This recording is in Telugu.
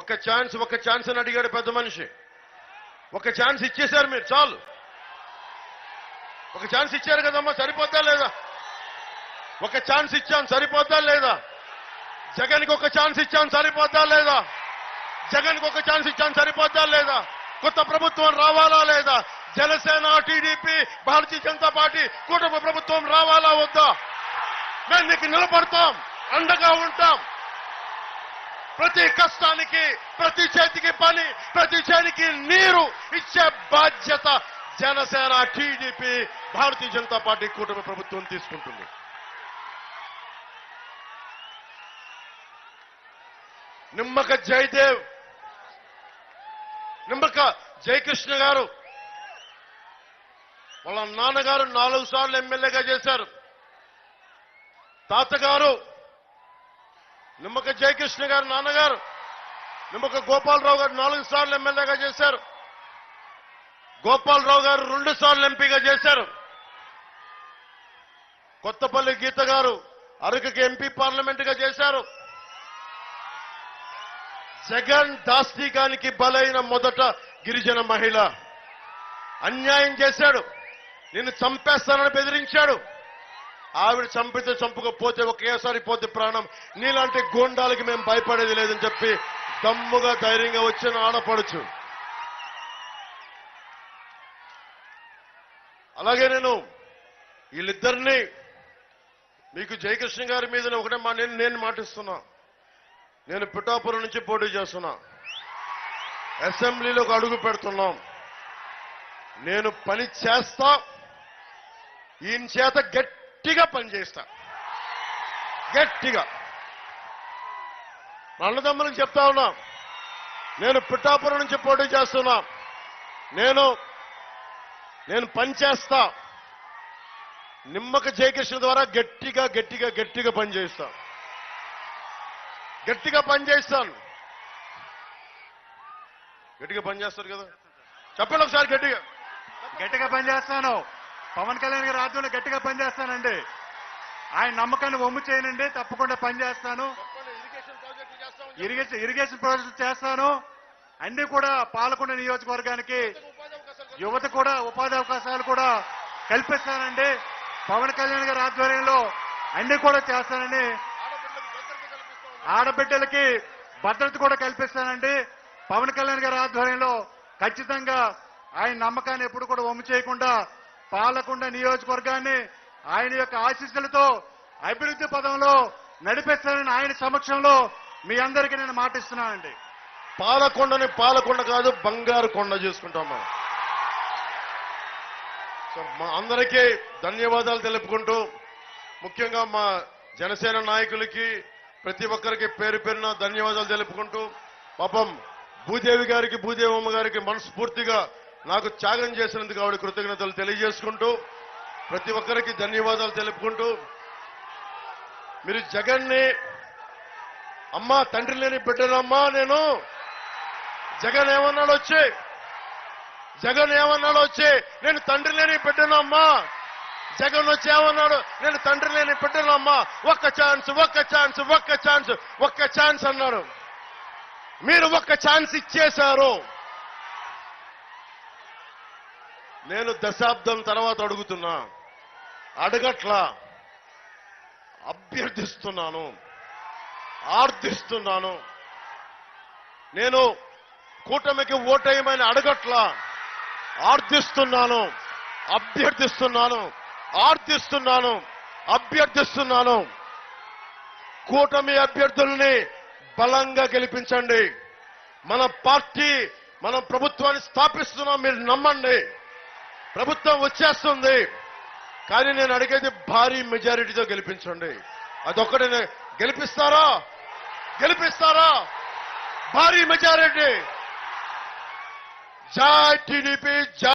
ఒక ఛాన్స్ అని అడిగాడు పెద్ద మనిషి. ఒక ఛాన్స్ ఇచ్చేశారు మీరు, చాలు. ఒక ఛాన్స్ ఇచ్చారు కదమ్మా, సరిపోద్దా లేదా? ఒక ఛాన్స్ ఇచ్చాను, సరిపోద్దా లేదా? జగన్కి ఒక ఛాన్స్ ఇచ్చాను, సరిపోద్దా లేదా? జగన్కి ఒక ఛాన్స్ ఇచ్చాను, సరిపోద్దా లేదా? కొత్త ప్రభుత్వం రావాలా లేదా? జనసేన, టీడీపీ, భారతీయ జనతా పార్టీ కూటమి ప్రభుత్వం రావాలా వద్దా? మేము నీకు నిలబడతాం, అండగా ఉంటాం. ప్రతి కష్టానికి, ప్రతి చేతికి పని, ప్రతి చేతికి నీరు ఇచ్చే బాధ్యత జనసేన, టీడీపీ, భారతీయ జనతా పార్టీ కూటమి ప్రభుత్వం తీసుకుంటుంది. నిమ్మక జయదేవ్, నిమ్మక జయకృష్ణ గారు వాళ్ళ నాన్నగారు 4 సార్లు ఎమ్మెల్యేగా చేశారు. తాతగారు నిమ్మక జయకృష్ణ గారు నాన్నగారు నిమ్మక గోపాలరావు గారు 4 సార్లు ఎమ్మెల్యేగా చేశారు. గోపాలరావు గారు 2 సార్లు ఎంపీగా చేశారు. కొత్తపల్లి గీత గారు అరకుకి ఎంపీ పార్లమెంటుగా చేశారు. జగన్ దాస్తికానికి బలైన మొదట గిరిజన మహిళ. అన్యాయం చేశాడు, నిన్ను చంపేస్తానని బెదిరించాడు. ఆవిడ చంపితే చంపుకపోతే ఒకేసారి పోతే ప్రాణం. నీలాంటి గోండాలకి మేము భయపడేది లేదని చెప్పి దమ్ముగా ధైర్యంగా వచ్చిన ఆడపడుచు. అలాగే వీళ్ళిద్దరినీ మీకు జయకృష్ణ గారి మీద ఒకటే నేను మాటిస్తున్నా. నేను పిఠాపురం నుంచి పోటీ చేస్తున్నా, అసెంబ్లీలోకి అడుగు పెడుతున్నాం. నేను పని చేస్తా, ఈయన చేత గట్టిగా పనిచేస్తా. గట్టిగా అన్నదమ్ములకు చెప్తా ఉన్నా, నేను పిఠాపురం నుంచి పోటీ చేస్తున్నా. నేను పని చేస్తా. నిమ్మక జయకృష్ణ ద్వారా గట్టిగా పనిచేస్తా. గట్టిగా పనిచేస్తాను. గట్టిగా పనిచేస్తారు కదా, చెప్పండి ఒకసారి. గట్టిగా పనిచేస్తాను. పవన్ కళ్యాణ్ గారి ఆధ్వర్యంలో గట్టిగా పనిచేస్తానండి. ఆయన నమ్మకాన్ని వమ్ము చేయనండి, తప్పకుండా పనిచేస్తాను. ఇరిగేషన్ ప్రాజెక్టులు చేస్తాను. అన్ని కూడా పాలకొండ నియోజకవర్గానికి యువత కూడా ఉపాధి అవకాశాలు కూడా కల్పిస్తానండి. పవన్ కళ్యాణ్ గారి ఆధ్వర్యంలో అన్ని కూడా చేస్తానని, ఆడబిడ్డలకి భద్రత కూడా కల్పిస్తానండి. పవన్ కళ్యాణ్ గారి ఆధ్వర్యంలో ఖచ్చితంగా ఆయన నమ్మకాన్ని ఎప్పుడు కూడా వమ్ము చేయకుండా పాలకొండ నియోజకవర్గాన్ని ఆయన యొక్క ఆశీస్సులతో అభివృద్ధి పదంలో నడిపిస్తానని ఆయన సమక్షంలో మీ అందరికీ నేను మాటిస్తున్నానండి. పాలకొండని పాలకొండ కాదు, బంగారు కొండ చేసుకుంటాం మనం. సో మా అందరికీ ధన్యవాదాలు తెలుపుకుంటూ, ముఖ్యంగా మా జనసేన నాయకులకి ప్రతి ఒక్కరికి పేరు పేరున ధన్యవాదాలు తెలుపుకుంటూ, పాపం భూదేవి గారికి, భూదేవమ్మ గారికి మనస్ఫూర్తిగా నాకు త్యాగం చేసినందుకు ఆవిడ కృతజ్ఞతలు తెలియజేసుకుంటూ, ప్రతి ఒక్కరికి ధన్యవాదాలు తెలుపుకుంటూ, మీరు జగన్ని అమ్మా తండ్రి లేని బిడ్డనమ్మా నేను, జగన్ ఏమన్నాడు వచ్చి నేను తండ్రి లేని బిడ్డనమ్మా. జగన్ వచ్చి ఏమన్నాడు, నేను తండ్రి లేని బిడ్డనమ్మా, ఒక్క ఛాన్స్ అన్నాడు. మీరు ఒక్క ఛాన్స్ ఇచ్చేశారు. నేను దశాబ్దం తర్వాత అడుగుతున్నా, అడగట్లా, అభ్యర్థిస్తున్నాను, ఆర్థిస్తున్నాను. నేను కూటమికి ఓటేయమని అడగట్లా, ఆర్థిస్తున్నాను, అభ్యర్థిస్తున్నాను. కూటమి అభ్యర్థుల్ని బలంగా గెలిపించండి. మన పార్టీ, మన ప్రభుత్వాన్ని స్థాపిస్తున్నాం, మీరు నమ్మండి. ప్రభుత్వం వచ్చేస్తుంది, కానీ నేను అడిగేది భారీ మెజారిటీతో గెలిపించండి. అదొక్కటే. గెలిపిస్తారా? భారీ మెజారిటీ. జై టీడీపీ, జై